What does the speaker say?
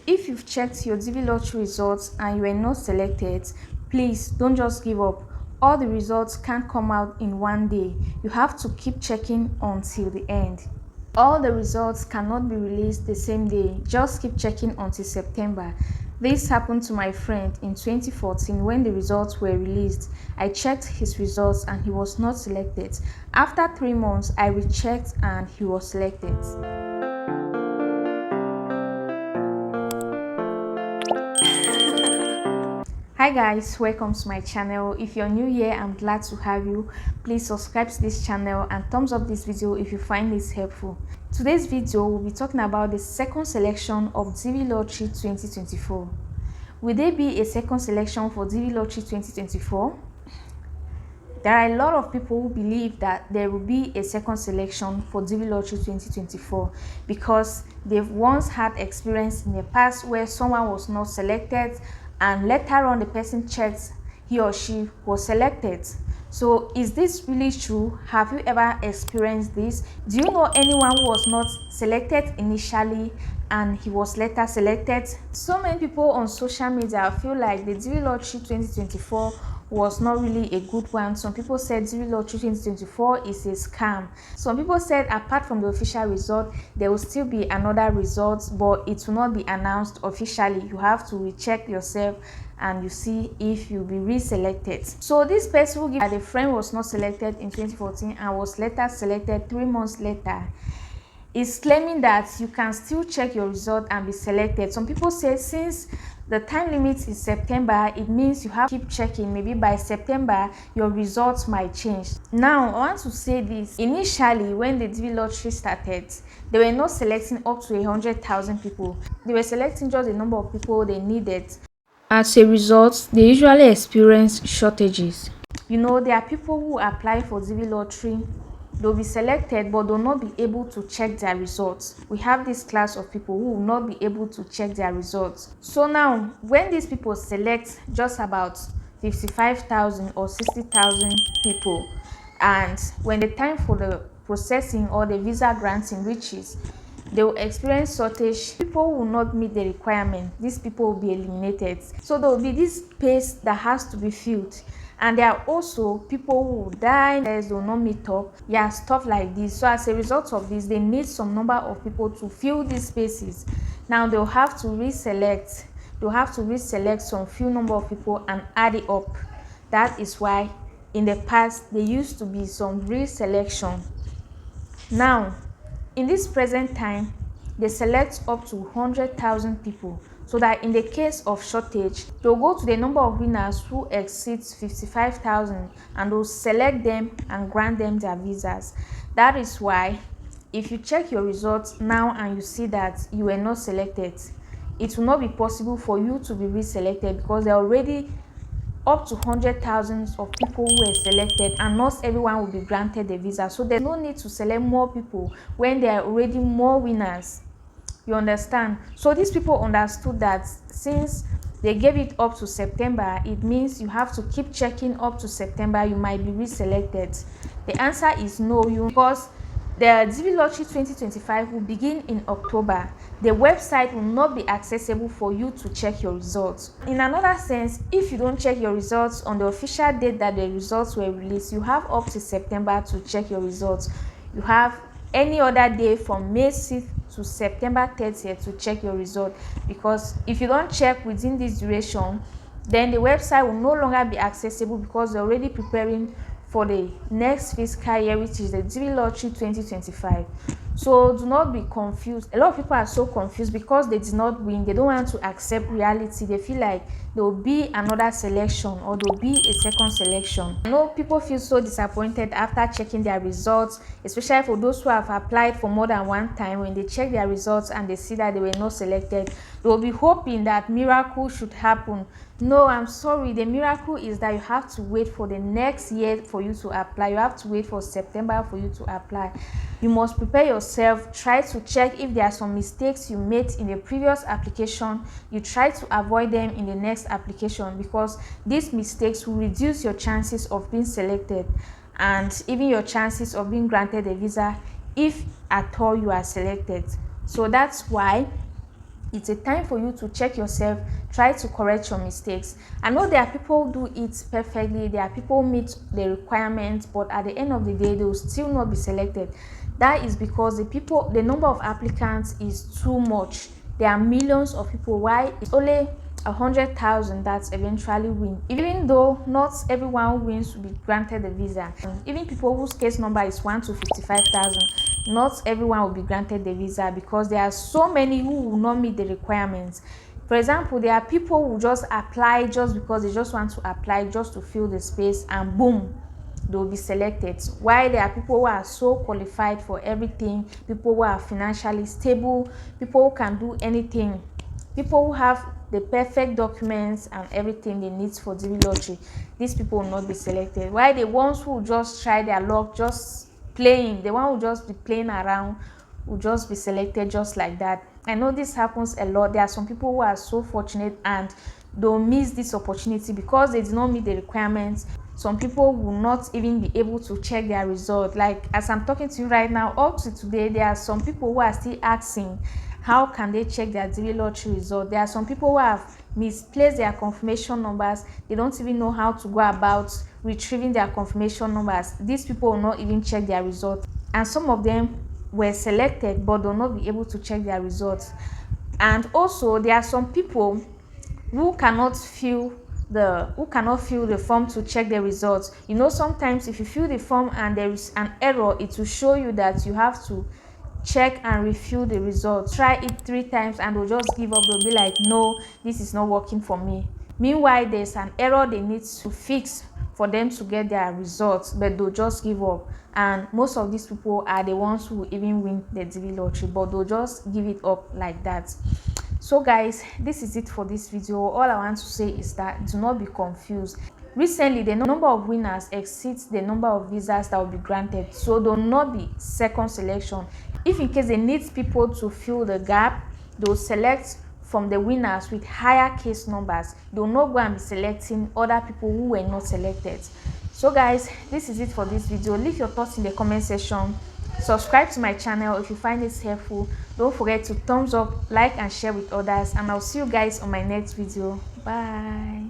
if you've checked your DV lottery results and you were not selected, please don't just give up. All the results can't come out in one day. You have to keep checking until the end. All the results cannot be released the same day. Just keep checking until September. This happened to my friend in 2014 when the results were released. I checked his results and he was not selected. After 3 months, I rechecked and he was selected. Hi guys, welcome to my channel. If you're new here, I'm glad to have you. Please subscribe to this channel and thumbs up this video if you find this helpful. Today's video will be talking about the second selection of DV Lottery 2024. Will there be a second selection for DV Lottery 2024? There are a lot of people who believe that there will be a second selection for DV Lottery 2024 because they've once had experience in the past where someone was not selected and later on the person checked he or she was selected. So is this really true? Have you ever experienced this? Do you know anyone who was not selected initially and he was later selected? So many people on social media feel like the DV Lottery 2024 was not really a good one. Some people said DV Lottery 2024 is a scam. Some people said apart from the official result, there will still be another result, but it will not be announced officially. You have to recheck yourself and you see if you'll be reselected. So this person who gave the friend was not selected in 2014 and was later selected 3 months later is claiming that you can still check your result and be selected. Some people say since the time limit is September, it means you have to keep checking. Maybe by September, your results might change. Now, I want to say this. Initially, when the DV Lottery started, they were not selecting up to 100,000 people. They were selecting just the number of people they needed. As a result, they usually experience shortages. You know, there are people who apply for DV Lottery. They'll be selected but they'll not be able to check their results. We have this class of people who will not be able to check their results. So now when these people select just about 55,000 or 60,000 people, and when the time for the processing or the visa granting reaches, they will experience shortage. People will not meet the requirement. These people will be eliminated. So there will be this space that has to be filled. And there are also people who will die, they will not meet up. Yeah, stuff like this. So as a result of this, they need some number of people to fill these spaces. Now they'll have to reselect. They'll have to reselect some few number of people and add it up. That is why in the past there used to be some reselection. Now, in this present time, they select up to 100,000 people, so that in the case of shortage, they'll go to the number of winners who exceeds 55,000 and they'll select them and grant them their visas. That is why if you check your results now and you see that you were not selected, it will not be possible for you to be reselected because there are already up to 100,000 of people who were selected and not everyone will be granted a visa. So there's no need to select more people when there are already more winners. You understand? So these people understood that since they gave it up to September, it means you have to keep checking up to September. You might be reselected. The answer is no, because the DV Lottery 2025 will begin in October. The website will not be accessible for you to check your results. In another sense, if you don't check your results on the official date that the results were released, you have up to September to check your results. You have any other day from May 6th to September 30th to check your result, because if you don't check within this duration, then the website will no longer be accessible because they're already preparing for the next fiscal year, which is the DV Lottery 2025. So do not be confused. A lot of people are so confused because they did not win. They don't want to accept reality. They feel like there will be another selection or there will be a second selection. I know people feel so disappointed after checking their results, especially for those who have applied for more than one time. When they check their results and they see that they were not selected, they will be hoping that miracle should happen. No, I'm sorry. The miracle is that you have to wait for the next year for you to apply. You have to wait for September for you to apply. You must prepare yourself. Try to check if there are some mistakes you made in the previous application. You try to avoid them in the next application, because these mistakes will reduce your chances of being selected and even your chances of being granted a visa if at all you are selected. So that's why It's a time for you to check yourself, try to correct your mistakes. I know there are people who do it perfectly, there are people who meet the requirements, but at the end of the day they will still not be selected. That is because the number of applicants is too much. There are millions of people. Why it's only 100,000 that eventually win? Even though not everyone who wins will be granted a visa. Even people whose case number is 1 to 55,000, not everyone will be granted the visa, because there are so many who will not meet the requirements. For example, there are people who just apply just because they just want to apply just to fill the space, and boom, they will be selected. While there are people who are so qualified for everything, people who are financially stable, people who can do anything, people who have the perfect documents and everything they need for DV lottery, these people will not be selected. While the ones who just try their luck, just playing, the one who just be playing around, will just be selected just like that. I know this happens a lot. There are some people who are so fortunate and they'll miss this opportunity because they did not meet the requirements. Some people will not even be able to check their result. Like as I'm talking to you right now, up to today, there are some people who are still asking how can they check their DV lottery result. There are some people who have misplaced their confirmation numbers. They don't even know how to go about retrieving their confirmation numbers. These people will not even check their results, and some of them were selected but will not be able to check their results. And also there are some people who cannot fill the form to check the results. You know, sometimes if you fill the form and there is an error, it will show you that you have to check and refill the results. Try it 3 times and they'll just give up. They'll be like, no, this is not working for me. Meanwhile, there's an error they need to fix for them to get their results, but they'll just give up. And most of these people are the ones who even win the DV lottery, but they'll just give it up like that. So guys, this is it for this video. All I want to say is that do not be confused. Recently, the number of winners exceeds the number of visas that will be granted, so do not be second selection. If in case they need people to fill the gap, they'll select from the winners with higher case numbers. They'll not go and be selecting other people who were not selected. So guys, this is it for this video. Leave your thoughts in the comment section. Subscribe to my channel if you find this helpful. Don't forget to thumbs up, like and share with others, and I'll see you guys on my next video. Bye.